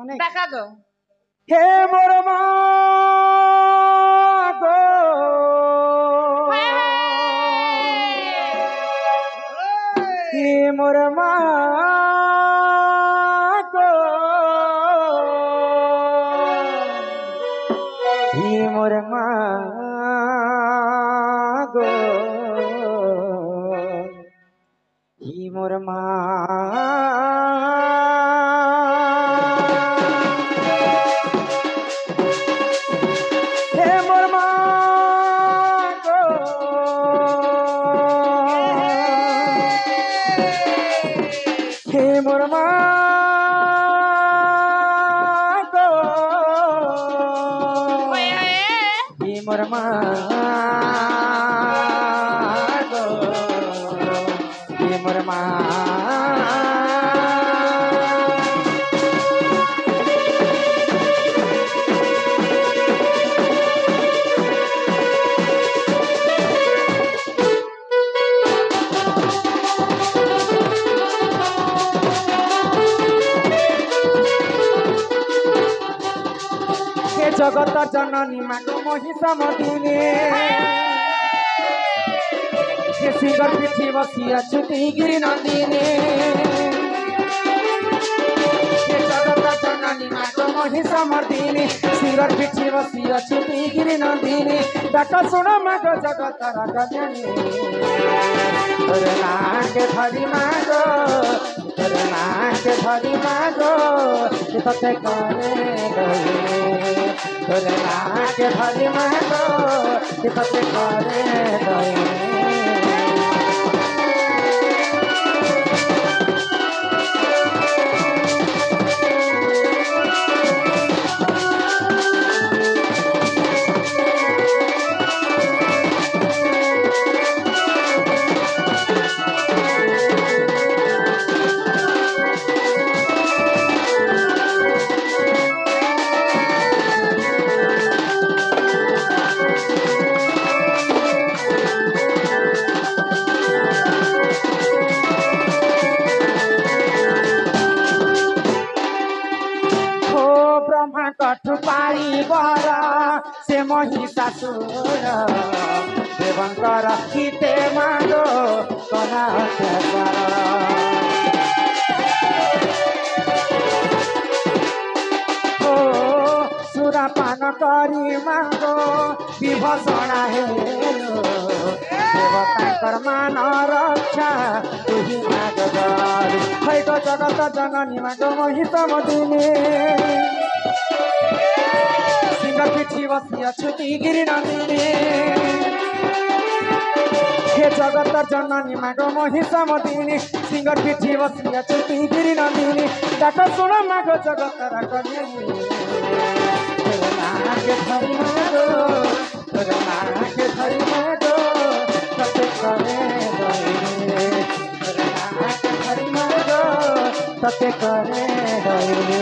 মানে টাকা গো হে মোর মা গো হে মোর মা গো হে মোর মা গো হে মোর মা হে মোর মা গো হে মোর মা গো হে মোর মা গো হে মোর মা जगत जननी मागो महिषामर्दिनी सिंगर पिठी बसी अछुती गिरी नंदिनी जगत जननी मागो महिषामर्दिनी सिंगर पिठी बसी अछुती गिरी नंदिनी डाक सुन मागो जगत रजनी तोर नाक धरी मागो तोर नाक धरी मागो तते करे तोर नाक धरी मागो तते करे कठु पाई बर से महिषासुर देवंकर हिते मागो कला ओ सुरापान करी मागो विभूषणा हेलो देवतांकर मान रक्षा तुही माग गो जगत जननी मागो महिषामर्दिनी पिठी बसी अछुती गिरी नंदिनी हे जगत जननी मागो महिषामर्दिनी सिंगर पिठी बसी अछुती गिरी नंदिनी डाक सुन मागो जगत रजनी तोर नाक धरी मागो तोर नाक धरी मागो तते करे दईने तोर नाक धरी मागो तते करे दईने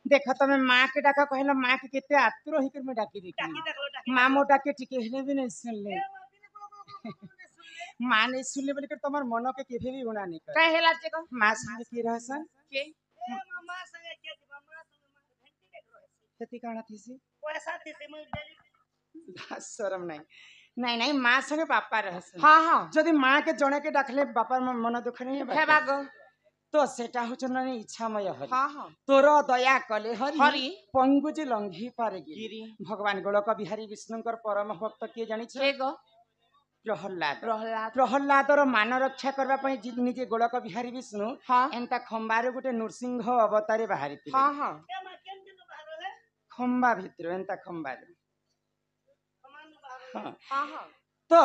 देख तमे माँ के डाका कहला माँ के केते आतुर हिकर में डाकी देखी मामो डाके टिके हेले भी नहीं सुन ले माँ नहीं सुनले बोले कर तुम्हार मन के केभे भी गुना नहीं कर कहेला जे को माँ संगे की रहसन के मामा संगे के दिबा मामा संगे घंटी देख रहे खेती काना थीसी पैसा दिसे मैं डेली शरम नहीं नहीं नहीं माँ संगे बापा रहसन हां हां जदि माँ के जणे के डाकले बापार मन दुख नहीं है हे बागो तो सेटा हुचन इच्छामय हरि हां हां तोर दया कले हरि हरि पंगुजी लंघी पारे गिरी भगवान गोलक बिहारी विष्णुकर परम भक्त किए जानी के गो प्रहल्लाद प्रहलाद प्रहल्लादर मान रक्षा करबा पई निजे गोलक बिहारी विष्णु हां एंता खंबारे गुटे नृसिंह अवतारे बाहरी थिले हां हां के मा केन दिन बाहर रे खंबा भितर एंता खंबारे समान बाहर हाँ। हां हां तो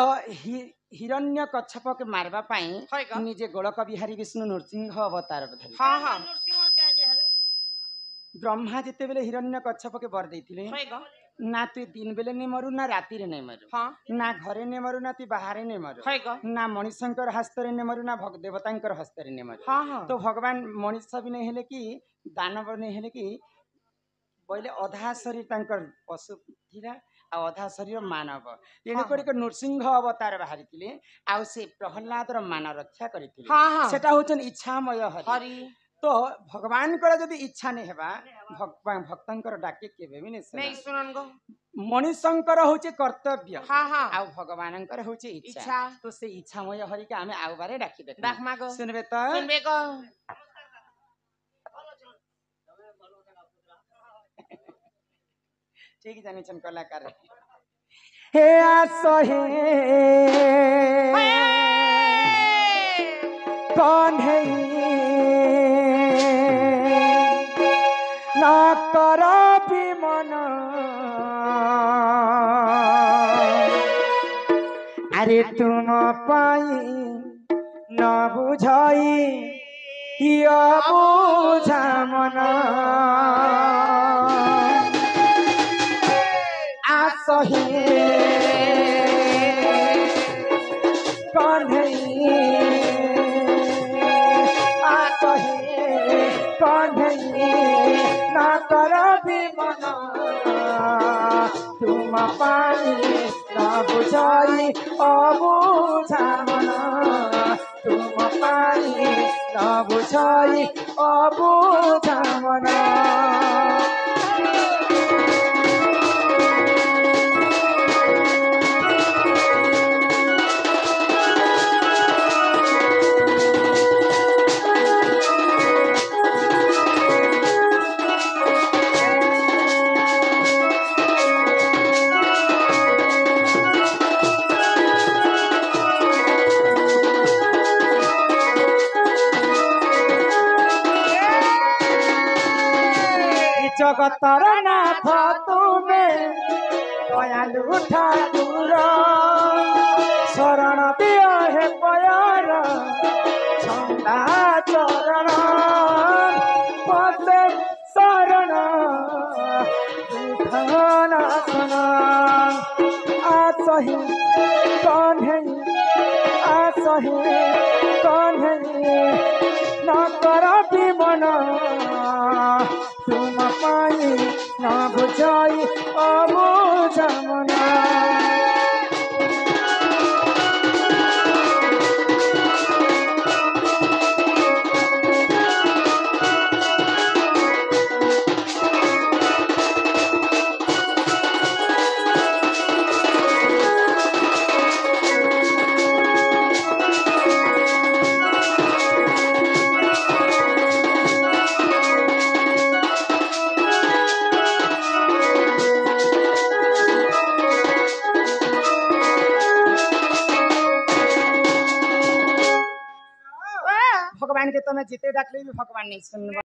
हिरण्य कच्छप के मारबा पई है ग निजे गोलक बिहारी विष्णु नृसिंह अवतार धरि हां हां नरसिंह के जे हले ब्रह्मा जेते बेले हिरण्य कच्छप के वर दैथिले है ग ना तु दिन बेले नहीं मरु ना राति रे नहीं मरु हां ना घरे नहीं मरु ना तु बाहरे नहीं मरु है ग ना मणिशंकर हस्तरे नहीं मरु ना भग देवतांकर हस्तरे नहीं मरु हां हां तो भगवान मनीष भी नहीं हेले कि दानव नहीं हेले कि पहले अधा शरीर तांकर पशु थिला आ अधा शरीर मानव तेणु कर नृसिंह अवतार बाहरी थिले आ से प्रहल्लादर मान रक्षा करथिले हां हां सेटा होचन इच्छामय हरि हरि तो भगवान कर जदि इच्छा नहीं हेबा भगवान भक्तंकर डाके केबे भी नहीं नहीं सुना सुनन गो मनीषंकर होचे कर्तव्य हां हां आ भगवानंकर होचे इच्छा इच्छा तो से इच्छामय हरि के हमें आउ बारे डाकी देख डाक मागो सुनबे तो सुनबे गो ठीक जानी छन कलाकार हे आसहे कौन है ना करो भी मन अरे तुम पाई न बुझाई या बुझा मना आसहे कन्हैया आसहे कन्हैया ना करो भी मना तुम पाई ना बुझाई अबुझा मना तुम पाई ना बुझाई अबुझा मना जगतर नाथ तुमे दयालु ठाकुर शरण दियो हे पयार छंदा चरण पसे शरण दुखनाशन आसहि कन्हैया न कर मन तुम पाई न बुझाई अबुझा मना भगवान के तुम्हें जिते डाकले भी भगवान नहीं सुन